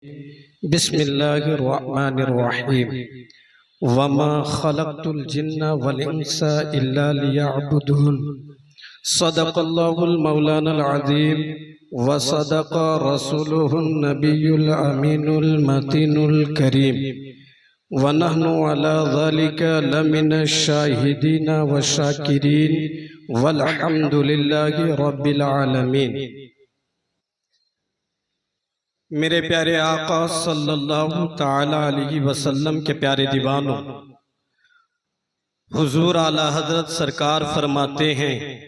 बिस्मिल्लाहिर्रहमानिर्रहीम वमा खलक़तुल जिन्ना वल इंसा इल्ला लियअबुदून सदक़ल्लाहुल मौलानाल अज़ीम व सदक़ रसूलुहुन नबियुल अमीनुल मतीनुल करीम व नहनु अला ज़ालिका लमिनश शाहिदीन व शाकिरीन वल्हम्दुलिल्लाहि रब्बिल आलमीन। मेरे प्यारे आका सल्लल्लाहु ताला अलैहि वसल्लम के प्यारे दीवानों, हुजूर आला हजरत सरकार फरमाते हैं,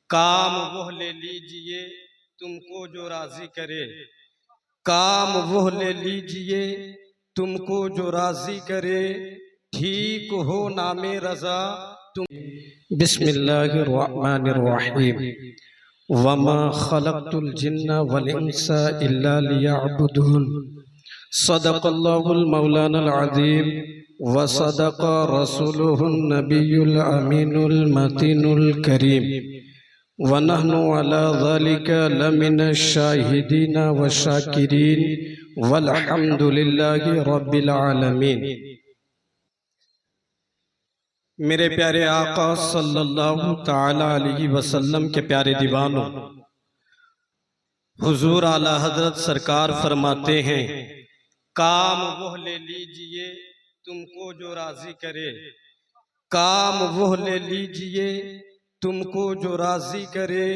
काम वो ले लीजिए तुमको जो राजी करे, काम वो ले लीजिए तुमको जो राजी करे, ठीक हो नामे रजा तुम। बिस्मिल्लाहिर्रहमानिर्रहीम वमा खलक़तुल जिन्ना वल इंसा इल्ला लियअबुदून सदक़ल्लाहुल मौलानाल अज़ीम व सदक़ रसूलुहुन नबियुल अमीनुल मतीनुल करीम व नहनु अला ज़ालिका लमिनश शाहिदीन व शाकिरीन वल्हम्दुलिल्लाहि रब्बिल आलमीन। मेरे प्यारे आका सल्लल्लाहु ताला अलैहि वसल्लम के प्यारे दीवानों, हुजूर आला हजरत सरकार फरमाते हैं, काम वो ले लीजिए तुमको जो राजी करे, काम वो ले लीजिए तुमको जो राजी करे,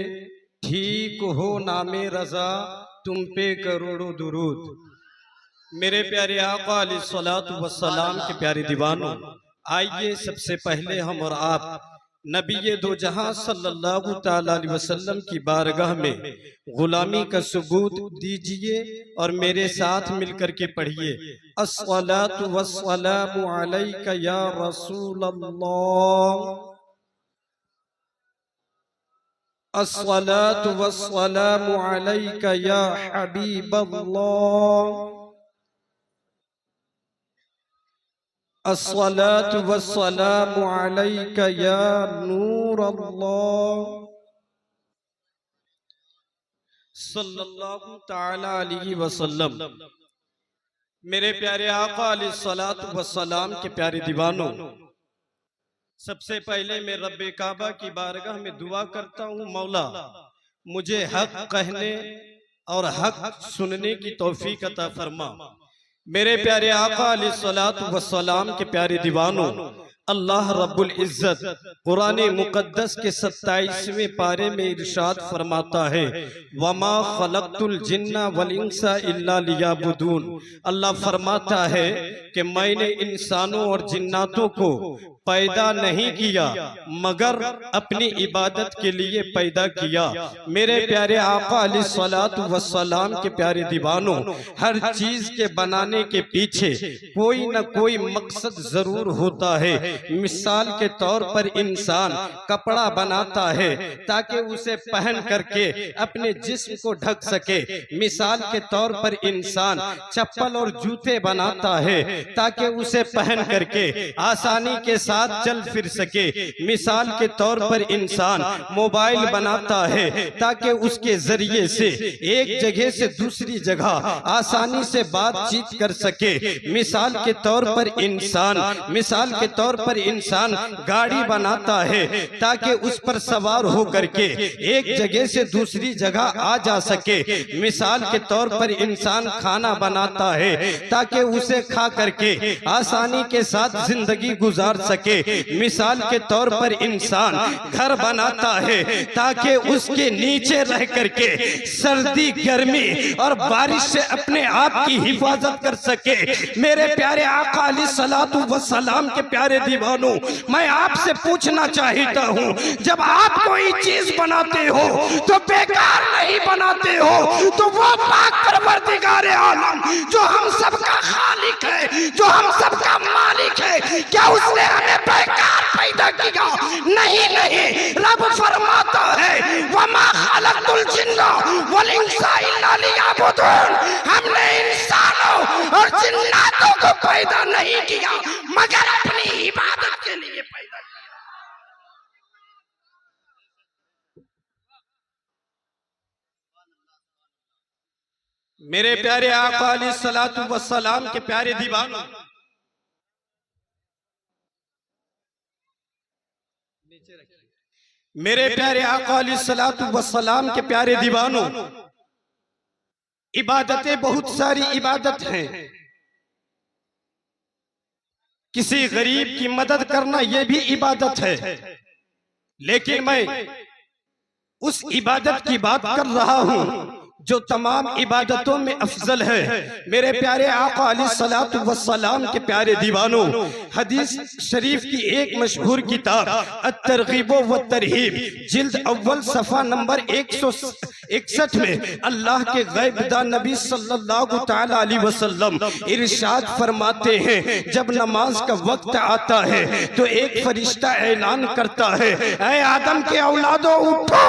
ठीक हो नामे रजा तुम पे करोड़ों दुरूद। मेरे प्यारे आका अलैहिस्सलातु वस्सलाम के प्यारे दीवानों, आइए सबसे पहले हम और आप नबी दो जहां सल्लल्लाहु ताला अलैहि वसल्लम की बारगाह में गुलामी का सबूत दीजिए और मेरे साथ मिलकर के पढ़िए, अस्सलातु वस्सलामु अलैका या रसूल अल्लाह, अस्सलातु वस्सलामु अलैका या हबीब अल्लाह, अस्सलातु वस्सलामु अलैका या नूर अल्लाह, सल्लल्लाहु ताला अलैहि वसल्लम। मेरे प्यारे आका अलैहिस्सलातु वस्सलाम के प्यारे दीवानों, सबसे पहले मैं रब्बे काबा की बारगाह में दुआ करता हूँ, मौला मुझे हक कहने और हक सुनने की तौफीक अता फरमा। मेरे प्यारे आका अलैहिस्सलातु वस्सलाम के प्यारे दीवानों, अल्लाह रब्बुल इज्जत कुरान मुकद्दस के 27वें पारे में इरशाद फरमाता है, वमा खलक़तुल जिन्ना वल इंसा इल्ला लियअबुदून। अल्लाह फरमाता है कि मैंने इंसानों और जिन्नातों को पैदा नहीं किया मगर अपनी इबादत के लिए पैदा किया। मेरे प्यारे आका अलैहिस्सलातु वस्सलाम के प्यारे दीवानों, हर चीज के बनाने के पीछे कोई न कोई मकसद जरूर होता है। मिसाल के तौर पर इंसान कपड़ा बनाता है ताकि उसे पहन करके अपने जिस्म को ढक सके। मिसाल के तौर पर इंसान चप्पल और जूते बनाता है ताकि उसे पहन करके आसानी के साथ चल फिर सके। मिसाल के तौर पर इंसान मोबाइल बनाता है ताकि उसके जरिए से एक जगह से दूसरी जगह आसानी से बातचीत कर सके। मिसाल के तौर पर इंसान गाड़ी बनाता है ताकि उस पर सवार हो करके एक जगह से दूसरी जगह आ जा सके। मिसाल के तौर पर इंसान खाना बनाता है ताकि उसे खा करके आसानी के साथ जिंदगी गुजार सके। मिसाल के तौर पर इंसान घर बनाता है ताकि उसके नीचे रह करके सर्दी गर्मी और बारिश से अपने आप की हिफाजत कर सके। मेरे प्यारे आका अलैहिस्सलातु वस्सलाम के प्यारे दीवानों, मैं आपसे पूछना चाहता हूँ, जब आप कोई चीज बनाते हो तो बेकार नहीं बनाते हो, तो वो पाक परवरदिगार आलम जो हम सबका खालिक है, जो हम सबका मालिक है, क्या उसने हमें बेकार पैदा किया? नहीं नहीं, रब फरमाता है, वमा खलक़तुल जिन्ना वल इंसा इल्ला लियअबुदून। हमने इंसानों और जिन्नातों को पैदा नहीं किया मगर अपनी इबादत के लिए पैदा किया। मेरे प्यारे आका अलैहिस्सलातु वस्सलाम के प्यारे दीवानों, मेरे प्यारे आका अलैहिस्सलातु वस्सलाम के प्यारे दीवानों, इबादतें बहुत सारी इबादत हैं। किसी गरीब की मदद करना यह भी इबादत है, लेकिन मैं उस इबादत की बात कर रहा हूं जो तमाम इबादतों में अफजल है। मेरे प्यारे आका अलैहिस्सलातु वस्सलाम के प्यारे दीवानों, हदीस शरीफ की एक मशहूर किताब अत-तरगीब व तरहीब जिल्द अव्वल सफ़ा नंबर 161 में अल्लाह के गैबदा नबी सल्लल्लाहु तआला अलैहि वसल्लम इरशाद फरमाते हैं, जब नमाज का वक्त आता है तो एक फरिश्ता ऐलान करता है, ऐ आदम के औलादो उठो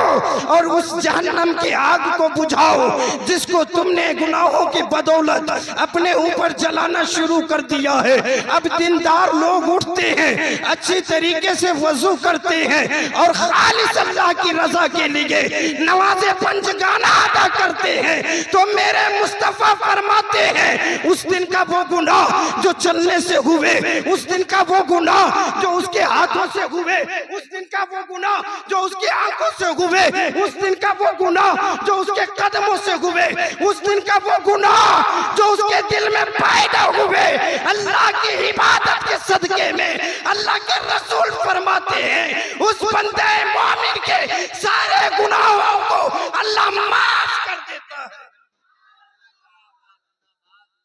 और उस जहन्नम की आग को बुझाओ जिसको तुमने गुनाहों की बदौलत अपने ऊपर जलाना शुरू कर दिया है। अब दीनदार लोग उठते हैं, अच्छी तरीके से वजू करते हैं और खालिस अल्लाह की रजा के लिए नमाज़े पंजगाना अदा करते हैं, तो मेरे मुस्तफा फरमाते हैं उस दिन का वो गुनाह जो चलने से हुए, उस दिन का वो गुनाह जो उसके हाथों से हुए, उस दिन का वो गुनाह जो उसकी आंखों से हुए, उस दिन का वो गुनाह जो उसके कदमों से हुए, उस दिन का वो गुनाह जो उसके दिल में पैदा हुए, अल्लाह की इबादत के सदके में अल्लाह के रसूल फरमाते हैं उस बंदे मोमिन के सारे गुनाहों को अल्लाह माफ कर देता है।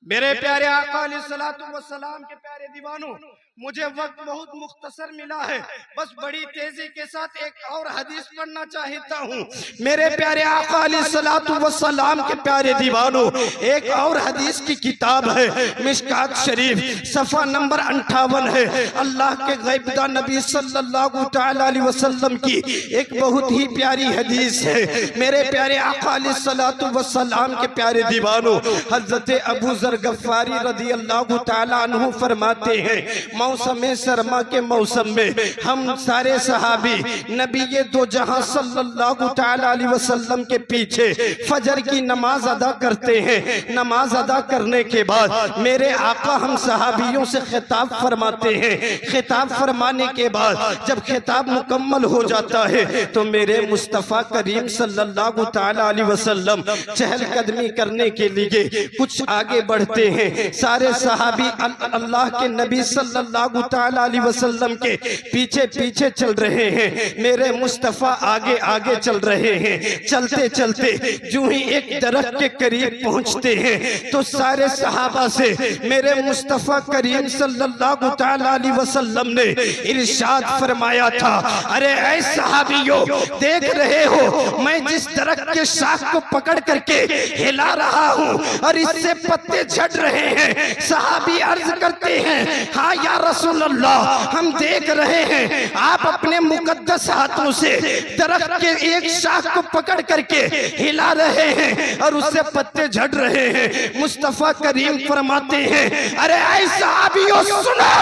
मेरे प्यारे आका अलैहिस्सलातु वस्सलाम के प्यारे दीवानों, मुझे वक्त बहुत मुख्तसर मिला है, बस बड़ी तेजी के साथ एक और हदीस पढ़ना चाहता हूँ। मेरे प्यारे आका अलैहिस्सलातु वस्सलाम के प्यारे दीवानों, एक और हदीस की किताब है मिशकात शरीफ, सफ़ा नंबर 58 है। अल्लाह के गैबदा नबी सल्लल्लाहु तआला अलैहि वसल्लम की एक बहुत ही प्यारी हदीस है। मेरे प्यारे आका अलैहिस्सलातु वस्सलाम के प्यारे दीवानों, हज़रत अबू ज़र गफ़ारी रज़ियल्लाहु तआला अन्हु फरमाते हैं, मौसम सरमा के मौसम में हम सारे सहाबी नबी दो जहां सल्लल्लाहु तआला अलैहि वसल्लम के पीछे फजर की नमाज अदा करते हैं। नमाज अदा करने के बाद मेरे आका हम सहाबियों से खिताब फरमाते हैं। खिताब फरमाने के बाद जब खिताब मुकम्मल हो जाता है तो मेरे मुस्तफ़ा करीम सल्लल्लाहु तआला अलैहि वसल्लम चहलकदमी करने के लिए कुछ आगे बढ़ते हैं। सारे सहाबी अल्लाह के नबी सल्लल्लाहु ताला अलैहि वसल्लम के पीछे पीछे चल रहे हैं। मेरे मुस्तफा आगे आगे चल रहे हैं। चलते चलते जो ही एक दरख्त के करीब पहुंचते हैं तो सारे सहाबा से मेरे मुस्तफा करीम सल्लल्लाहु ताला अलैहि वसल्लम ने इरशाद फरमाया था, अरे ऐ सहाबियों, देख रहे हो मैं जिस दरख्त के शाख को पकड़ करके हिला रहा हूँ और इससे पत्ते झड़ रहे हैं। सहाबी अर्ज करते हैं, हाँ या रसूल अल्लाह, हम देख रहे हैं आप अपने मुकद्दस हाथों से दरख्त के एक शाख को पकड़ करके हिला रहे हैं और उससे पत्ते झड़ रहे हैं। मुस्तफा करीम फरमाते हैं, अरे ऐ सहाबियों सुनो,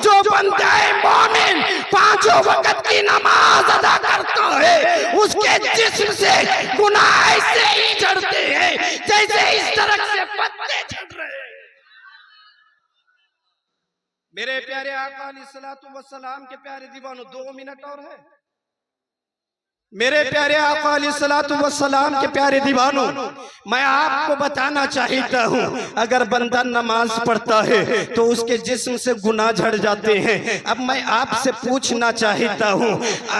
जो बंदा मोमिन पांचों वक्त की नमाज अदा करता है उसके जिस्म से गुनाह ऐसे ही झड़ते हैं जैसे इस दरख्त से पत्ते झड़ रहे हैं। मेरे प्यारे आका अलैहिस्सलातु वस्सलाम के प्यारे दीवानों, 2 मिनट और है। मेरे प्यारे आका अलैहिस्सलातु वस्सलाम के प्यारे दीवानों, मैं आपको बताना चाहता हूँ, अगर बंदा नमाज पढ़ता है तो उसके जिस्म से गुनाह झड़ जाते हैं। अब मैं आपसे पूछना चाहता हूँ,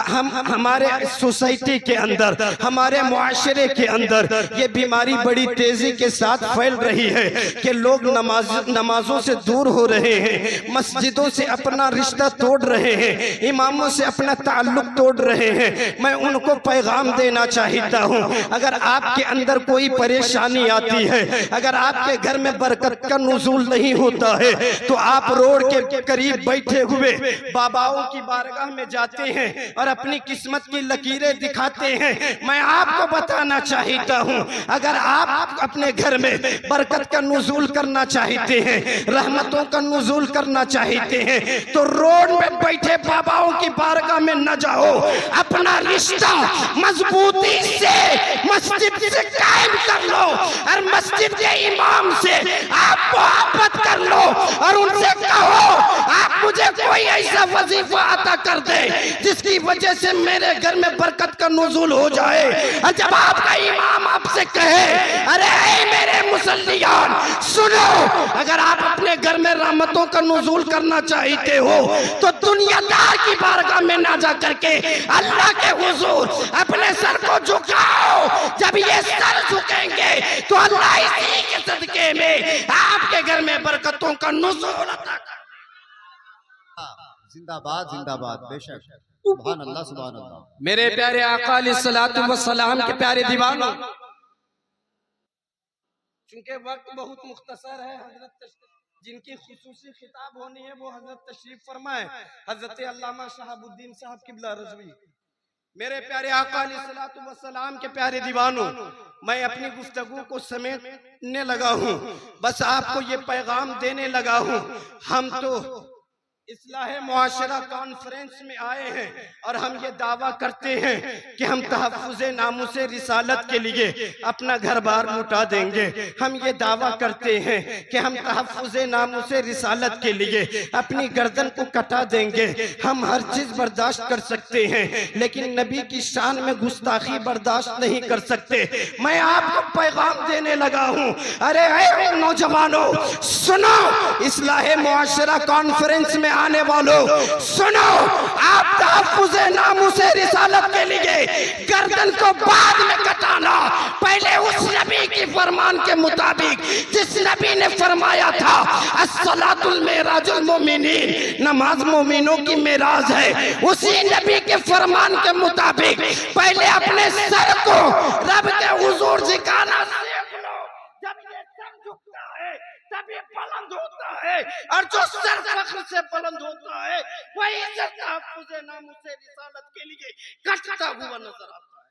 हम हमारे सोसाइटी के अंदर, हमारे मुआशरे के अंदर ये बीमारी बड़ी तेजी के साथ फैल रही है कि लोग नमाजों से दूर हो रहे हैं, मस्जिदों से अपना रिश्ता तोड़ रहे हैं, इमामों से अपना ताल्लुक तोड़ रहे हैं। मैं उनको पैगाम देना चाहता हूँ, अगर आपके अंदर कोई परेशानी आती है, अगर आपके घर में बरकत का नुज़ूल नहीं होता है तो आप रोड के करीब बैठे हुए बाबाओं की बारगाह में जाते हैं और अपनी किस्मत की लकीरें दिखाते हैं। मैं आपको बताना चाहता हूँ, अगर आप अपने घर में बरकत का नुज़ूल करना चाहते हैं, रहमतों का नुज़ूल करना चाहते हैं, तो रोड में बैठे बाबाओं की बारगाह में न जाओ, अपना रिश्ता रास्ता मजबूती से मस्जिद से कायम कर लो और मस्जिद के इमाम से आप मोहब्बत कर लो और उनसे कहो आप मुझे कोई ऐसा वजीफा अता कर दे जिसकी वजह से मेरे घर में बरकत का नुज़ूल हो जाए। और जब आपका इमाम आपसे कहे अरे ऐ मेरे मुसल्लियान सुनो, अगर आप अपने घर में रहमतों का नुज़ूल करना चाहते हो तो दुनियादार की बारगाह में ना जा करके अल्लाह के हुजूर अपने सर को झुकाओ। जब ये सर झुकेंगे तो अल्लाह इसी के सदके में आपके घर में बरकतों का नुज़ूल अता कर। जिंदाबाद जिंदाबाद, बेशक, सुभान अल्लाह सुभान अल्लाह। मेरे प्यारे आका अलैहिस्सलातु वस्सलाम के प्यारे दीवानों, चूंकि वक्त बहुत मुख्तसर है, हजरत जिनकी खुसूसी खिताब होनी है वो हजरत तशरीफ फरमाए, हजरत अल्लामा शहाबुद्दीन साहब किबला रज़वी। मेरे प्यारे आका अलैहिस्सलातु वस्सलाम के प्यारे दीवानों, मैं अपनी गुफ्तगू को समेटने लगा हूँ, बस आपको ये पैगाम देने लगा हूँ। हम तो इस्लाहे मुआशरा कॉन्फ्रेंस में आए हैं और हम ये दावा करते हैं कि हम तहफ़्फ़ुज़े नामुसे रिसालत के लिए अपना घर बार लुटा देंगे। हम ये दावा करते हैं कि हम तहफ़्फ़ुज़े नामुसे रिसालत के लिए अपनी गर्दन को कटा देंगे। हम हर चीज़ बर्दाश्त कर सकते हैं लेकिन नबी की शान में गुस्ताखी बर्दाश्त नहीं कर सकते। मैं आपको पैगाम देने लगा हूँ, अरे ऐ नौजवानों सुनो, इस्लाहे मुआशरा कॉन्फ्रेंस में आने वालों सुनो, आप तहफ़्फ़ुज़े नामुसे रिसालत के लिए गर्दन को बाद में कटाना, पहले उस नबी की फरमान के मुताबिक जिस नबी ने फरमाया था अस्सलातुल मेराजुल मोमिनीन, नमाज मोमिनों की मेराज है, उसी नबी के फरमान के मुताबिक पहले अपने सर को रब के हुजूर झुकाना सीख लो। जब ये सर झुकता है तभी बुलंद होता है और जो सर फख्र से बुलंद होता है वही सर तहफ़्फ़ुज़े नामुसे रिसालत के लिए कटता हुआ नजर आता है।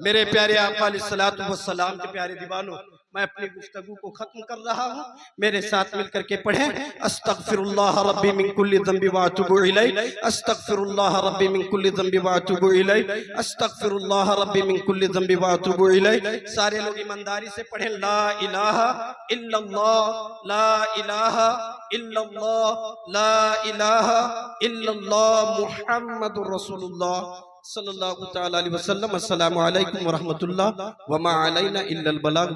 मेरे प्यारे आका अलैहिस्सलातु वस्सलाम के प्यारे दीवानों, मैं अपनी गुफ्तगू को खत्म कर रहा हूँ, मेरे साथ मिलकर के पढ़ें अस्तगफिरुल्लाह रब्बी मिन कुल्ली ज़ंबि व अतूबु इलैहि, अस्तगफिरुल्लाह रब्बी मिन कुल्ली ज़ंबि व अतूबु इलैहि, अस्तगफिरुल्लाह रब्बी मिन कुल्ली ज़ंबि व अतूबु इलैहि। सारे लोग ईमानदारी से पढ़ें ला इलाहा इल्लल्लाह, ला इलाहा इल्लल्लाह, ला इलाहा इल्लल्लाह मुहम्मदुर रसूलुल्लाह सल्लल्लाहु तआला अलैहि वसल्लम। अस्सलामु अलैकुम व रहमतुल्लाह व मा अलैना इल्लल बलाग।